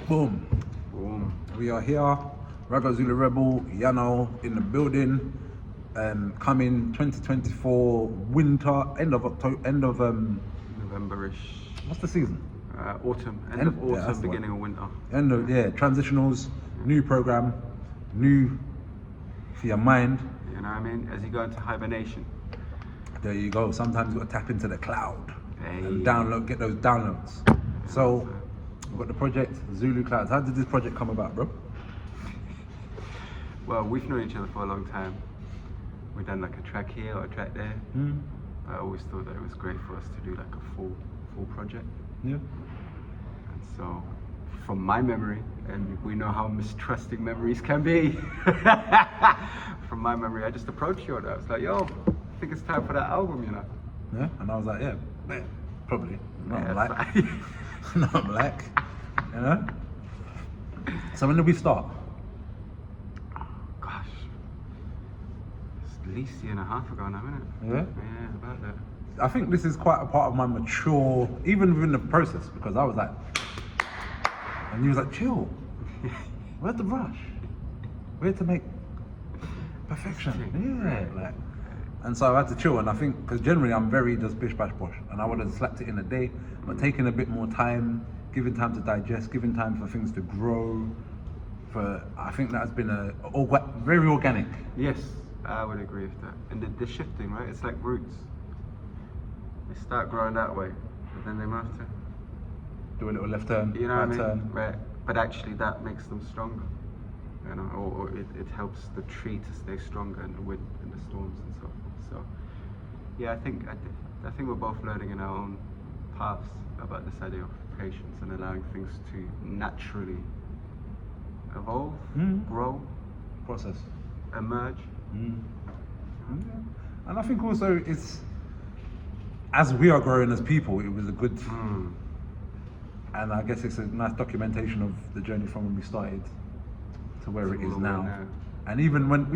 Boom. Boom. We are here. Raggo Yahnw in the building. Coming 2024 winter, end of November-ish. what's the season? Autumn. End of autumn, that's the one. beginning of winter. End of transitionals, new program, new for your mind. You know what I mean? As you go into hibernation. There you go. Sometimes you got to tap into the cloud and Hey. get those downloads. So we've got the project Zulu Clouds. How did this project come about, bro? Well, we've known each other for a long time. We've done like a track here or a track there. But I always thought that it was great for us to do like a full project. Yeah. And so, from my memory, and we know how mistrusting memories can be, from my memory, I just approached you and I was like, yo, I think it's time for that album, you know? Yeah. And I was like, yeah, probably. Not Yeah, black. Not black. You know? So when did we start? Gosh, it's at least a year and a half ago now, isn't it? Yeah. Yeah, about that. I think this is quite a part of my mature, even within the process, because I was like, and he was like, chill. Where's the rush? We're here to make perfection. Yeah, like. And so I had to chill, and I think, because generally I'm very just bish bash bosh, and I would have slapped it in a day, but taking a bit more time, giving time to digest, giving time for things to grow, I think that has been very organic. Yes, I would agree with that. And the shifting, right? It's like roots. They start growing that way, but then they have to, Do a little left turn, you know right what I mean? turn. Right. But actually that makes them stronger, you know, or it helps the tree to stay stronger in the wind and the storms and so forth. So, yeah, I think we're both learning in our own paths about this idea of patience and allowing things to naturally evolve, grow, Process. emerge. And I think also it's, as we are growing as people, it was a good, and I guess it's a nice documentation of the journey from when we started to where it is now. And even one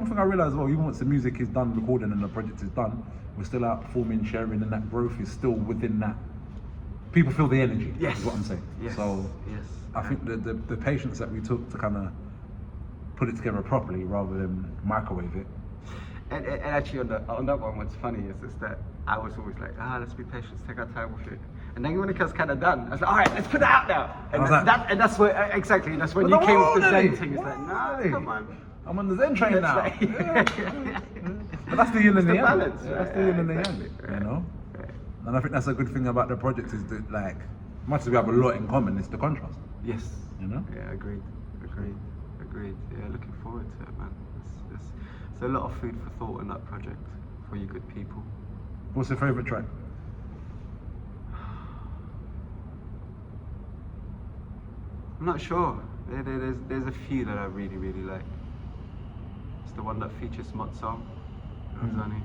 thing I realized as well, even once the music is done, recording and the project is done, we're still out performing, sharing, and that growth is still within that. People feel the energy, Yes. is what I'm saying. Yes. So Yes. I think the patience that we took to kind of put it together properly rather than microwave it. And actually on that one, what's funny is that I was always like, let's be patient, let's take our time with it. And then when it was kind of done, I was like, all right, let's put it out now. And that's when you came with the Zen thing. It's like, nah, come on. I'm on the Zen train now. Like, But that's the yin and the yang. balance, That's the yin and the yang, exactly, you know? Right. And I think that's a good thing about the project is that, like, much as we have a lot in common, it's the contrast. Yes. You know? Yeah, agreed. Yeah, looking forward to it, man. It's a lot of food for thought in that project for you good people. What's your favourite track? I'm not sure. There's a few that I really, really like. It's the one that features Motsong, Ozani.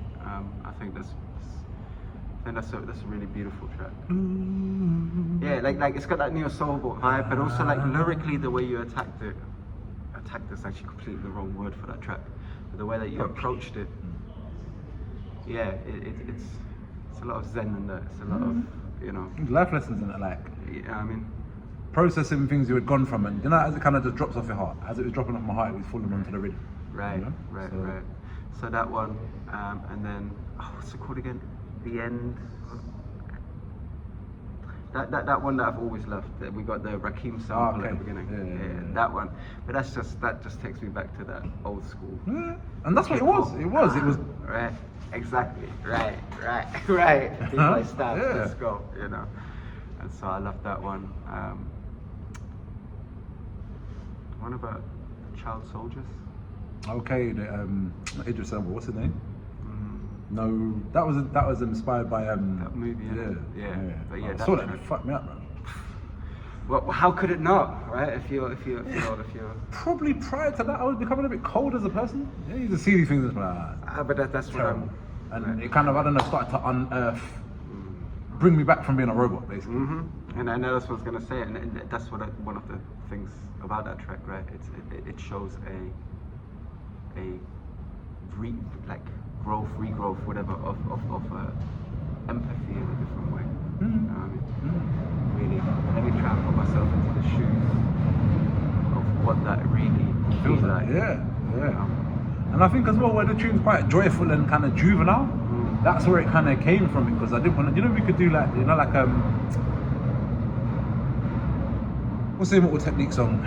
I think that's a really beautiful track. Yeah, like it's got that neo soul vibe, but also like lyrically the way you attacked is actually completely the wrong word for that track. But the way that you approached it, yeah, it's a lot of zen in there. It's a lot of, you know, Life lessons in it, like yeah, I mean, processing things you had gone from, and you know, as it kind of just drops off your heart. As it was dropping off my heart, it was falling onto the rhythm. right, You know? right. So that one, and then what's it called again? The End. That one that I've always loved. That we got the Rakim sample at the beginning. Yeah. That one. But that just takes me back to that old school. Yeah. And that's what it was. It was. Right. Exactly. Right. Be my style. Yeah. Let's go. You know. And so I love that one. One about child soldiers. Okay, not Idris Elba. What's his name? No, that was inspired by That movie. Yeah. But yeah, I that saw that. track. It fucked me up, man. Well, how could it not, right? If you're Probably prior to that, I was becoming a bit cold as a person. Yeah, you just see these things, but that's what terrible. I'm. And it kind of, I don't know, started to unearth, bring me back from being a robot, basically. And I know that's what I was gonna say, and that's one of the things about that track, right? It shows growth, regrowth, whatever, of empathy in a different way. You know what I mean? Really, let me try and put myself into the shoes what that really feels like. Yeah. And I think as well, where the tune's quite joyful and kind of juvenile, that's where it kind of came from. Because I didn't want to, we could do like, what's the Immortal Technique song?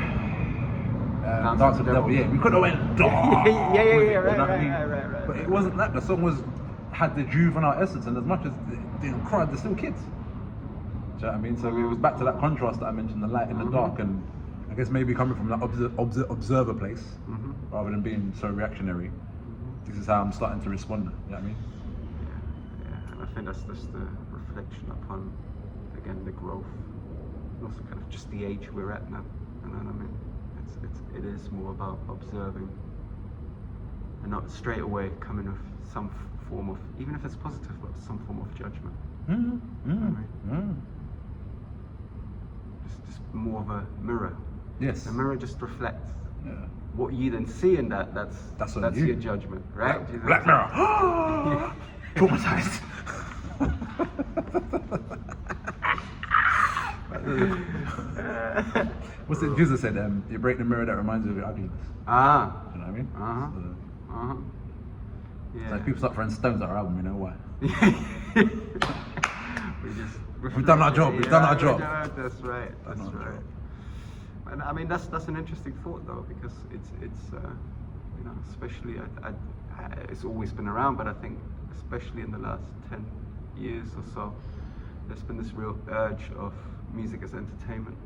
Dance with the Devil. Yeah, we could have went dark. Yeah, right. But it wasn't that. The song had the juvenile essence, and as much as they cried, they're still kids. Do you know what I mean? So it was back to that contrast that I mentioned, the light and the dark, and I guess maybe coming from that observer place, rather than being so reactionary. This is how I'm starting to respond. You know what I mean? Yeah, and I think that's just the reflection upon, again, the growth, and also kind of just the age we're at now. You know what I mean? It is more about observing, and not straight away coming with some form of, even if it's positive, but some form of judgment. Just more of a mirror. Yes. The mirror just reflects. Yeah. What you then see in that's your judgment, right? Black Mirror. Traumatized. What's it? Jesus said, "You break the mirror that reminds you of your ugliness." Ah. You know what I mean? Yeah. It's like people start throwing stones at our album. You know why? We've done our job. We've done our job. That's right. That's right. And I mean, that's an interesting thought though, because it's especially it's always been around, but I think especially in the last 10 years or so, there's been this real urge of music as entertainment.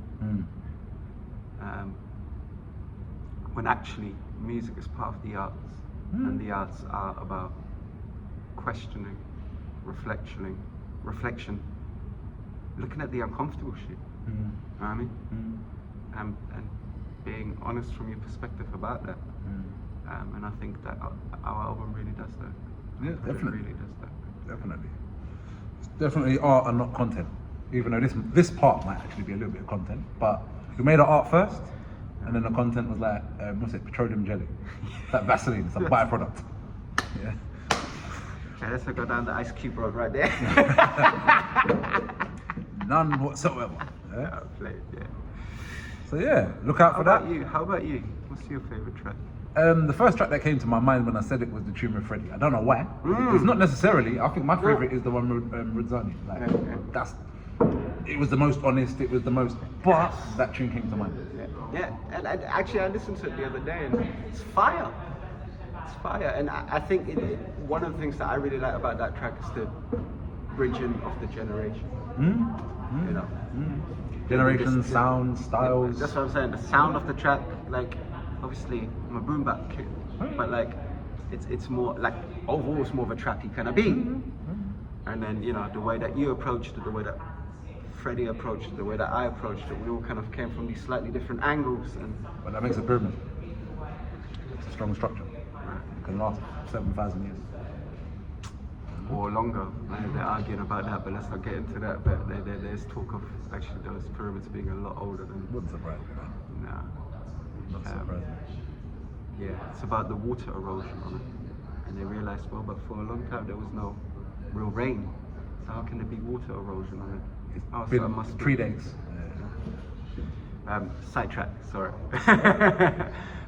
When actually music is part of the arts, and the arts are about questioning, reflection, looking at the uncomfortable shit. You know what I mean? And being honest from your perspective about that. And I think that our album really does that. Yeah, definitely. It really does that. Definitely. It's definitely art and not content. Even though this part might actually be a little bit of content, but we made our art first, and then the content was like, petroleum jelly. That Vaseline, it's a byproduct. Yeah. Okay, let's go down the Ice Cube road right there. None whatsoever. Yeah. Yeah. So yeah, look out for that. How about you? What's your favorite track? The first track that came to my mind when I said it was the tune with Freddie. I don't know why. It's not necessarily. I think my favorite is the one with Radzani. It was the most honest. It was the most. But that tune came to mind. Yeah. And actually, I listened to it the other day, and it's fire. It's fire. And I think one of the things that I really like about that track is the bridging of the generation. You know. Generation, sound, styles. That's what I'm saying. The sound of the track, like, obviously I'm a boom bap kid, but like it's more like overall it's more of a trappy kind of beat. And then the way that you approached it, the way that Freddie approached it, the way that I approached it, we all kind of came from these slightly different angles. But that makes a pyramid. It's a strong structure. It can last 7,000 years. Or longer. They're arguing about that, but let's not get into that. But there's talk of actually those pyramids being a lot older than. Wouldn't surprise me. Nah. Not surprise me. Yeah, it's about the water erosion on it, and they realised, well, but for a long time there was no real rain, so how can there be water erosion on it? It's been so it must be 3 days. Sidetrack, sorry.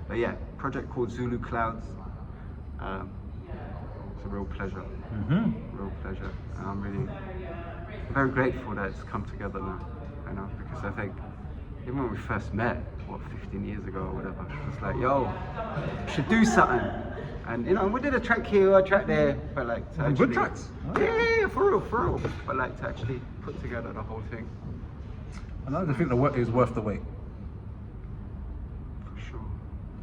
But yeah, project called Zulu Clouds. It's a real pleasure. Real pleasure. And I'm very grateful that it's come together now. Because I think even when we first met, 15 years ago or whatever, it's like, yo, should do something. And we did a track here, a track there, but like to actually, good tracks. Yeah, for real. But like to actually put together the whole thing. And I just think the work is worth the wait. For sure.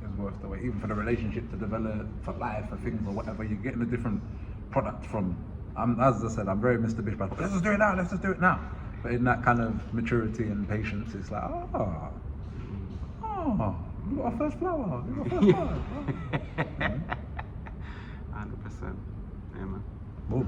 It's worth the wait, even for the relationship to develop, for life, for things or whatever. You're getting a different product from. As I said, I'm very Mr. Bish, but let's just do it now. Let's just do it now. But in that kind of maturity and patience, it's like, we got our first flower. 100%. Yeah, man. Boom.